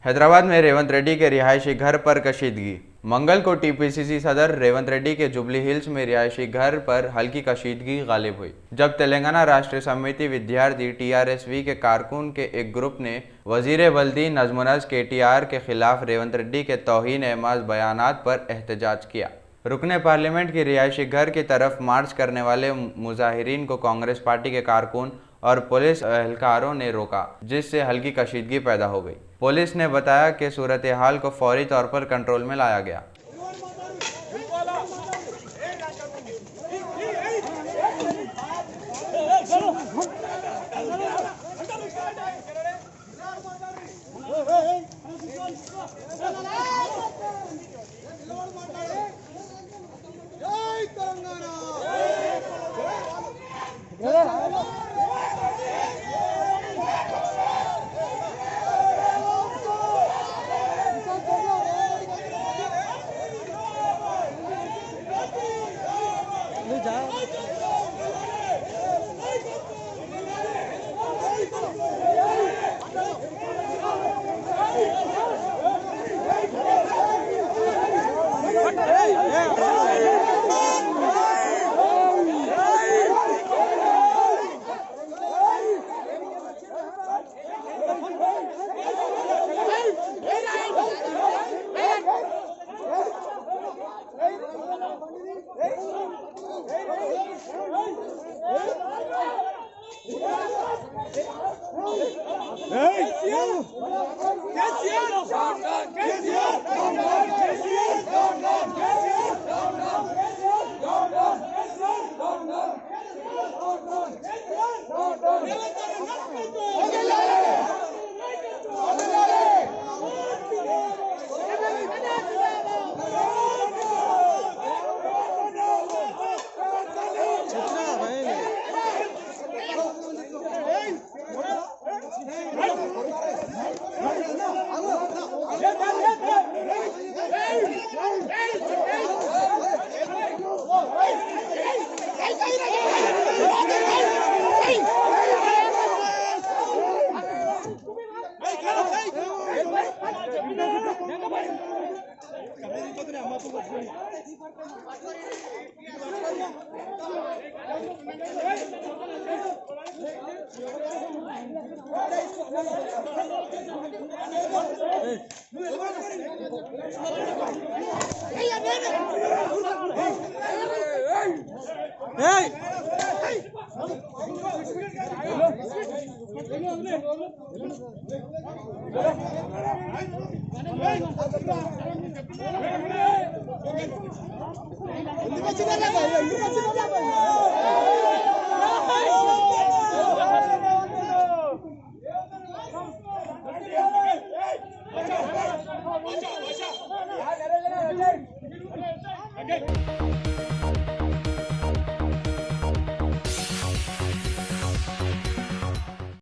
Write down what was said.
हैदराबाद में रेवंत रेड्डी के रिहायशी घर पर कशीदगी। मंगल को टीपीसीसी सदर रेवंत रेड्डी के जुबली हिल्स में रिहायशी घर पर हल्की कशीदगी गालिब हुई, जब तेलंगाना राष्ट्रीय समिति विद्यार्थी टीआरएसवी के कारकुन के एक ग्रुप ने वजीर बल्दी नजमुनज केटीआर के खिलाफ रेवंत रेड्डी के तौहीन-ए-मर्ज़ बयानात पर एहतजाज किया। रुकने पार्लियामेंट की रिहायशी घर की तरफ मार्च करने वाले मुजाहिरीन को कांग्रेस पार्टी के कारकुन और पुलिस एहलकारों ने रोका, जिससे हल्की कशीदगी पैदा हो गई। पुलिस ने बताया कि सूरत हाल को फौरी तौर पर कंट्रोल में लाया गया। Okay.